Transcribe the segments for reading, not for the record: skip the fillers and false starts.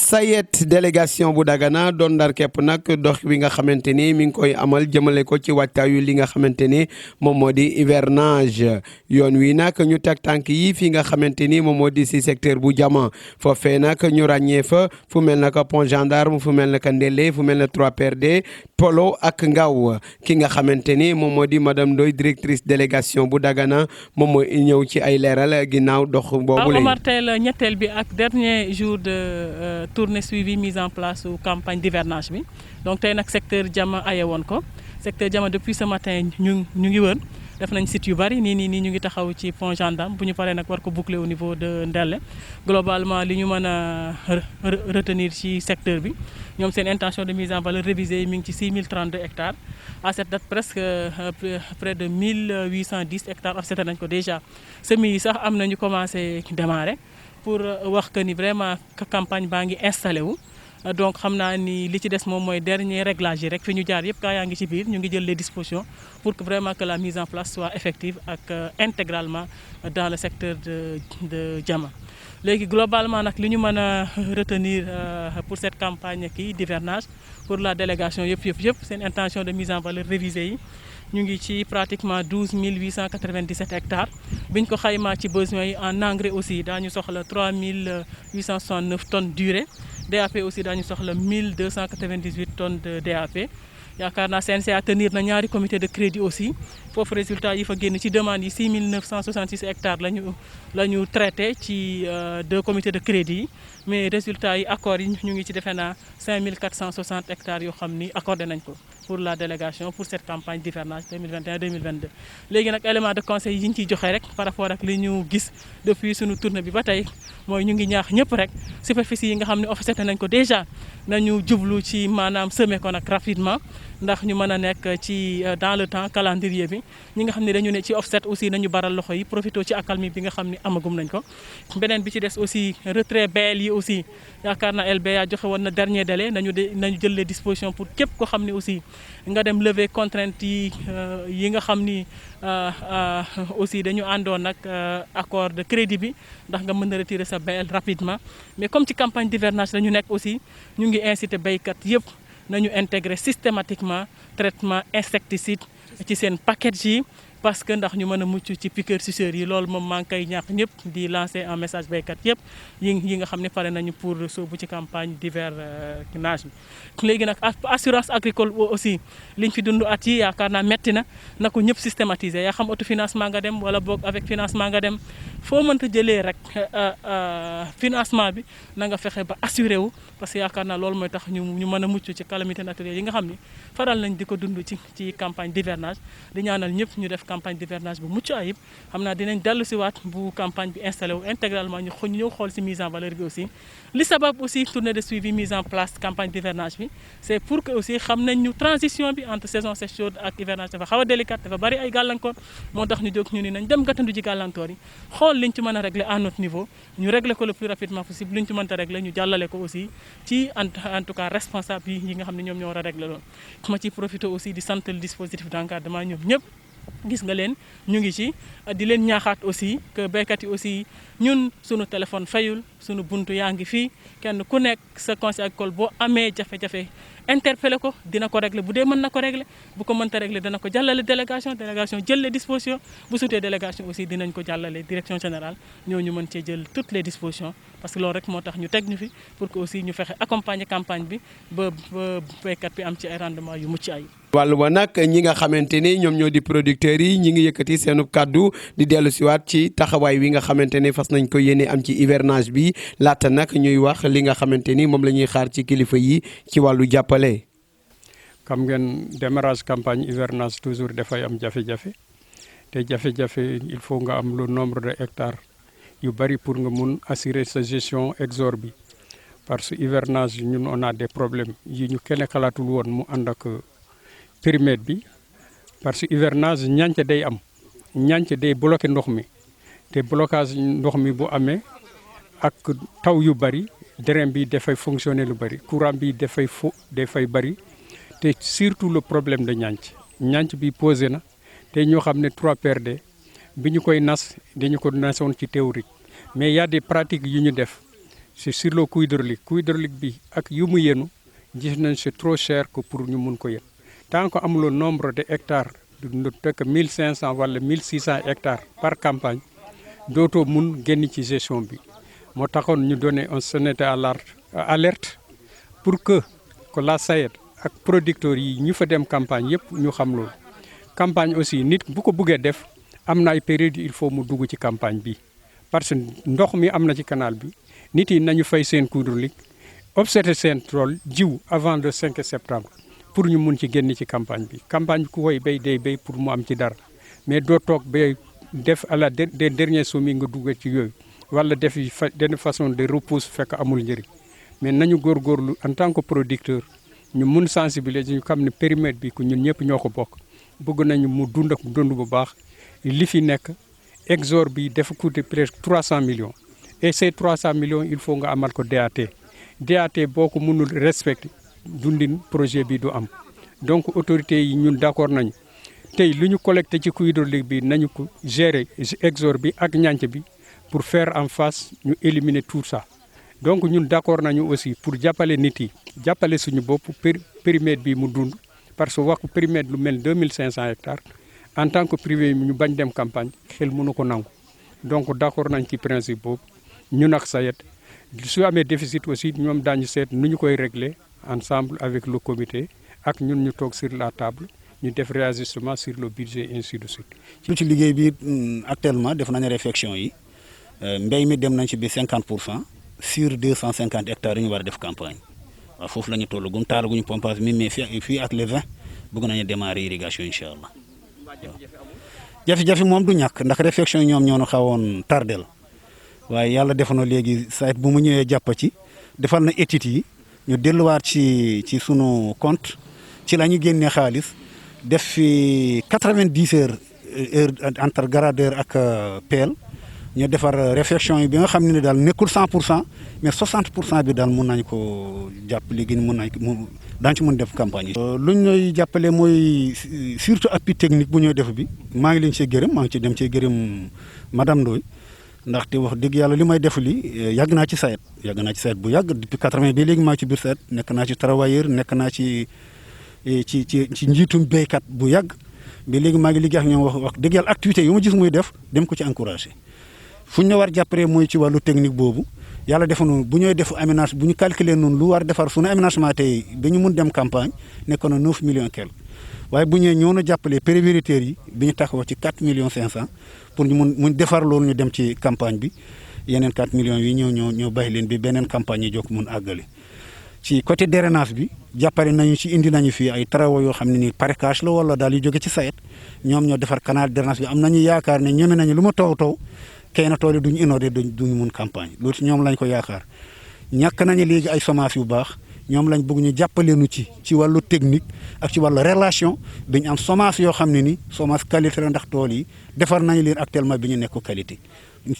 SAED délégation bu Dagana doon ndar képp nag dox bi nga xamante ni mi ngi koy amal jëmale ko ci waajtaayu li nga xamante ni moom moo di hivernage yoon wi nag ñu teg tànk yi fi nga xamante ni moom moo di si secteur bu Jama foofee nag ñu ràññee fa fu mel na pont gendarme fu mel na Ndelle fu mel na 3PD Polo ak Ngaw ki nga xamante ni moom moo di madame Ndoye directrice délégation bu Dagana moom mooy ñëw ci ay leeral ginnaaw dox boobu la. Omar tey la ñetteel bi ak dernier jour de tournée suivi mise en place ou campagne d'hivernage bi donc tey nag secteur Jama aye woon ko secteur Jama depuis ce matin ñu ngi wër def nañ site yu bari nii ñu ngi taxaw ci pont gendarme bu ñu paree nag war ko boucler au niveau de Ndelle globalement li ñu mën a retenir ci secteur bi ñoom seen intention de mise en valeur révisée mi ngi ci 6032 hectares à cette date presque près de 1810 hectares offseté nañ ko déjà semis yi sax am na ñu commencé démarrer pour wax que ni vraiment campagne baa ngi installé wu. Donc xam naa ni li ci des moom mooy dernier réglage yi rek fi ñu jaar yëpp gaa yaa ngi ci biir ñu ngi jël les dispositions pour que vraiment que la mise en place soit effective ak intégralement dans le secteur de Jama. Léegi globalement nag li ñu mën a retenir pour cette campagne d'hivernage pour la délégation yëpp seen intention de mise en valeur révisée yi ñu ngi ci pratiquement 12 897 hectares biñ ko xaymaa ci besoins yi en engrais aussi daañu soxla 3869 tonnes d'urée. DAP aussi daañu soxla 1298 tonnes de DAP yaakaar naa CNCA tenir na ñaari comité de crédit aussi foofu résultat yi fa génn ci demande yi 6966 hectares la ñu traité ci deux comités de crédit yi mais résultat yi accords yi ñu ngi ci defe naa 5460 hectares yoo xam ni accordé nañ ko pour la délégation pour cette campagne d'hivernage 2021-2022. léegi nag élément de conseil yi ñu ciy joxe rek par rapport ak li ñu gis depuis suñu tournée bi ba tey mooy ñu ngi ñaax ñëpp rek superficie yi nga xam ne offseté nañ ko déjà nañu jublu ci maanaam semer ko nag rapidement ndax ñu mën a nekk ci dans le temps calendrier bi ñi nga xam ne dañu ne ci offset aussi nañu baral loxo yi profité ci accalmie bi nga xam ne amagum nañ ko. beneen bi ci des aussi retrait BL yi aussi yaakaar naa LBA joxe woon na dernier délai nañu jël les dispositions pour képp ko xam ne aussi nga dem lever contrainte yi nga xam ni aussi dañu àndoon nag accord de crédit bi ndax nga mën a retirer sa BL rapidement. mais comme ci campagne d'hivernage la ñu nekk aussi ñu ngi inciter béykat yëpp nañu intégrer systématiquement traitement insecticide ci seen package yi parce que ndax ñu mën a mucc ci piqueurs suceurs yi loolu moom maa ngi koy ñaax ñëpp di lancer un message béykat yëpp yi nga xam ne pare nañu pour soobu ci campagne d'hivernage bi. léegi nag assurance agricole aussi liñ fi dund at yi yaakaar naa metti na ko ñëpp systématiser yaa xam autofinancement nga dem wala boog avec financement nga dem foo mënta jëlee rek financement bi na nga fexe ba assuré wu parce que yaakaar naa loolu mooy tax ñu mën a mucc ci calamité naturelle yi nga xam ni faral nañ di ko dund ci campagne d'hivernage di ñaanal ñëpp ñu def campagne d'hivernage bu mucc ayib xam naa dinañ dellu si waat bu campagne bi installé wu intégralement ñu ñëw xool si mise en valeur bi aussi li sabab aussi tournée de suivi mise en place campagne d'hivernage bi c'est pour que aussi xam nañ ñu transition bi entre saison sèche chaude ak hivernage dafa xaw a délicate dafa bari ay gàllankoor moo tax ñu jóg ñu ni nañ dem gàttandu ji gàllankoor yi xool liñ ci mën a régler à notre niveau ñu régler ko le plus rapidement possible liñ ci mënta régler ñu jàllale ko aussi ci en tout cas responsable yi nga xam ne ñoom ñoo war a régler loolu ma ci profité aussi di sant le dispositif d'encadrement ñoom ñëpp gis nga leen ñu ngi ci di leen ñaaxaat aussi que béykat yi aussi ñun sunu téléphone fayul sunu buntu yaa ngi fii kenn ku nekk sa conseil agricole boo amee jafe-jafe interpellé ko dina ko régler bu dee mën na ko régler bu ko mënta régler dana ko jàllale délégation jël les dispositions bu sutee délégation aussi dinañ ko jàllale direction générale ñooñu mën cee jël toutes les dispositions parce que loolu rek moo tax ñu teg ñu fi pour que aussi ñu fexe accompagner campagne bi ba béykat bi am ci ay rendement yu mucc ay wàllu ba nag ñi nga xamante ni ñoom ñoo di producteurs yi ñi ngi yëkkati seenu kàddu di dellu siwaat ci taxawaay wi nga xamante ni fas nañ ko yéene am ci hivernage bi laata nag ñuy wax li nga xamante ni moom la ñuy xaar ci kilifa yi ci wàllu jàppale. xam ngeen démarrage campagne hivernage toujours dafay am jafe-jafe te jafe-jafe il faut nga am le nombre de hectares yu bari pour nga mun assurer sa gestion exor bi parce que hivernage ñun on a des problèmes yi ñu kenn xalaatul woon mu ànd ak périmètre bi parce que hivernage ñànc day am ñànc day bloqué ndox mi te blocage ndox mi bu amee ak taw yu bari drain bi dafay fonctionner lu bari courant bi dafay bari te surtout le problème de ñànc bi posé na te ñoo xam ne 3PRD bi ñu koy nas dañu ko nasoon ci théorique mais il y a des pratiques yu ñu def c'est sur le coût hydraulique bi ak yu mu yenu gis nañ c'est trop cher que pour ñu mun ko yéen tant que amuloo nombre de hectares du tekk 1500 wala 1600 hectares par campagne dootoo mun génn ci gestion bi moo taxoon ñu donné un sonnette alerte pour que la SAED ak producteurs yi ñu fa dem campagne yëpp ñu xam loolu campagne aussi nit bu ko bëggee def am na ay période il faut mu dugg ci campagne bi parce que ndox mi am na ci canal bi nit yi nañu fay seen coût hydraulique observer seen tool jiw avant le 5 septembre pour ñu mun ci génn ci campagne bi ku koy béy day béy pour mu am ci dara mais doo toog bay def à la des derniers semis nga dugg ci yooyu wala def benn façon de repousse fekk amul njëriñ mais nañu góorgóorlu en tant que producteur ñu mun sensibiliser ñu xam ne périmètre bi ku ñun ñëpp ñoo ko bokk bëgg nañu mu dund ak dund bu baax li fi nekk exor bi dafa coûté presque 300 millions et ces 300 millions il faut nga amal ko DAT boo ko mënul respecter dundin projet bi du am donc autorités yi ñun d'accord nañu tey lu ñu collecté ci coût hydraulique bi nañu ko gérer exor bi ak ñànc bi pour faire en face ñu éliminer tout ça donc ñun d'accord nañu aussi pour jàppale nit yi jàppale suñu bopp périmètre bi mu dund parce que wax périmètre lu mel 2500 hectares en tant que privé ñu bañ dem campagne xel mënu ko nangu donc d'accord nañ ci principe boobu ñun ak SAED su amee déficit aussi ñoom daañu seet nu ñu koy régler ensemble avec le comité ak ñun ñu toog sur la table ñu def réajustement sur le budget ainsi de suite. ci liggéey bi actuellement def nañu réflexion yi mbéy mi dem nañ ci bi 50% sur 250 hectares yi ñu war a def campagne waaw foofu la ñu toll gum taalaguñu pompage mi mais fii ak le 20 bëgg nañu démarrer irrigation incha allah waaw. jafe-jafe moom du ñàkk ndax réflexion yi ñoom ñoo ñu xawoon tardel waaye yàlla defoon na léegi SAED bu mu ñëwee jàpp ci defal na études yi ñu delluwaat ci sunu compte ci la ñu génnee xaalis def fi 90 heures entre gradeur ak pelle ñu defar réflexion yi bi nga xam ne daal nekkul 100% mais 60% bi daal mun nañu ko jàpp léegi mun nañ ko daañu ci mun def campagne yi. lu ñu ñuy jàppale mooy surtout appui technique bu ñuy def bi maa ngi leen cee gërëm maa ngi ci dem cee gërëm madame Ndoye ndaxte wax dëgg yàlla li may def li yàgg naa ci SAED bu yàgg depuis 80 ba léegi maa ci biir SAED nekk naa ci travailleur nekk naa ci njiitum béykat bu yàgg ba léegi maa ngi liggéey ak ñoom wax dëgg yàlla activité yu ma gis muy def dem ko ci encouragé fu ñu war jàppale mooy ci wàllu technique boobu yàlla defa noonu bu ñooy def aménage bu ñu calculer noonu lu war defar suñu aménagement tey ba ñu mun dem campagne nekk na 9 millions quelque waaye bu ñëwee ñoo na jàppale prioritaires yi bi ñu taxawoo ci 4 millions 500 pour ñu mun defar loolu ñu dem ci campagne bi yeneen 4 millions yi ñoo bàyyi leen bi beneen campagne yi jokk mun àggale ci côté drainage bi jàppale nañu ci indi nañu fii ay travaux yoo xam ne nii pareage la wala daal yu jóge ci SAED ñoom ñoo defar canal drainage bi am nañu yaakaar ne ñeme nañu lu ma taw kay na tool yi duñu inondé duñu mun campagne loolu ci ñoom lañ ko yaakaar ñàkk nañu léegi ay semences yu baax ñoom lañ bëgg ñu jàppale nu ci wàllu technique ak ci wàllu relation bi ñu am semence yoo xam ne ni semence qualité la ndax tool yi defar nañu leen actuellement bi ñu nekk qualité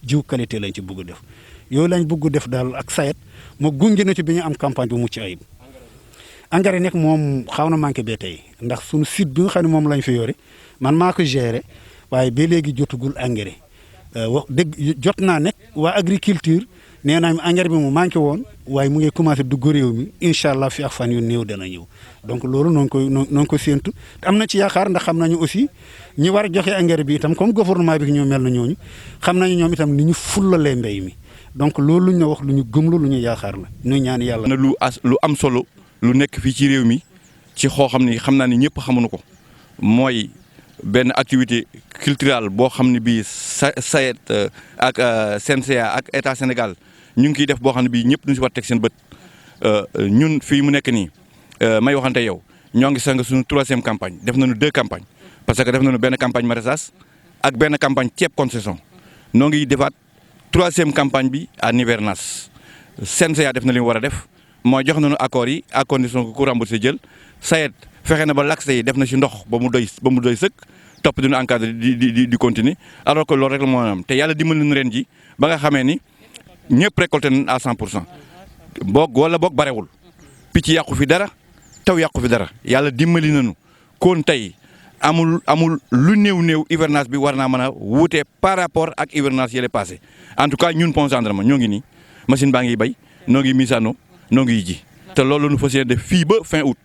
jiw qualité lañ ci bëgg def yooyu lañ bëgg def daal ak SAED moo gunge na ci bi ñu am campagne bu mucc ayib engrais nekk moom xaw na manqué ba tey ndax suñu site bi nga xam ne moom lañ fi yore man maa ko géré waaye ba léegi jotagul engrais wax dëgg jot naa nekk waa agriculture nee naa engrais bi mu manqué woon waaye mu ngi commencé dugg réew mi incha allah fi ak fan yu néew dana ñëw donc loolu noonu ko séentu am na ci yaakaar ndax xam nañu aussi ñi war a joxe engrais bi itam comme gouvernement bi ñu mel na ñooñu xam nañu ñoom itam ni ñu fullalee mbéy mi donc loolu lu ñu wax lu ñu gëm la lu ñu yaakaar la ñu ñaan yàlla. na lu am solo lu nekk fii ci réew mi ci xoo xam ni xam naa ni ñëpp xamuñu ko mooy benn activité culturelle boo xam ne bii SAED ak CNCA ak état Sénégal ñu ngi kiy def boo xam ne bii ñëpp ñu si war teg seen bët ñun fii mu nekk nii may waxante yow ñoo ngi sang suñu 3e campagne def nañu 2 campagnes parce que def nañu benn campagne maraîchage ak benn campagne ceeb concession noo ngi defaat 3e campagne bi à hivernage CNCA def na li mu war a def mooy jox nañu accords yi à condition que ku remboursé jël SAED fexe na ba l'accès yi def na ci ndox ba mu doy sëkk topp dina encadré di continuer alors que loolu rek la moo am te yàlla dimbali nañu ren ji ba nga xamee ni ñëpp récolté nañ à 100% boog barewul picc yàqu fi dara taw yàqu fi dara yàlla dimbali nañu kon tey amul lu néew hivernage bi war naa mën a wuute par rapport ak hivernage yële passé en tout cas ñun Pont Gendarme ñoo ngi nii machine baa ngi bay noo ngi misaano noo ngi ji te loolu nu fas yéene def fii ba fin août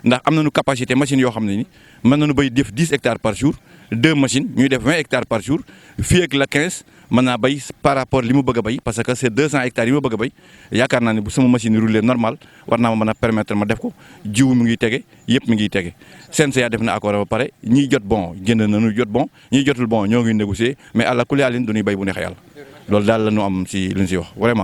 ndax am nañu capacité machine yoo xam ne ni mën nañu béy def 10 hectares par jour 2 machines ñuy def 20 hectares par jour fii ak la 15 mën naa béy par rapport li mu bëgg a béy parce que c'est 200 hectares yi ma bëgg a béy yaakaar naa ne bu sama machine roulé normal war naa ma mën a permettre ma def ko jiwu mi ngi tege yëpp mi ngi tege CNCA def na accord ba pare ñiy jot bon jënd nañu jot bon ñiy jotul bon ñoo ngi négocier mais àlla kulli àllin du ñuy béy bu neexee yàlla loolu daal la ñu am si lu ñu si wax vraiment.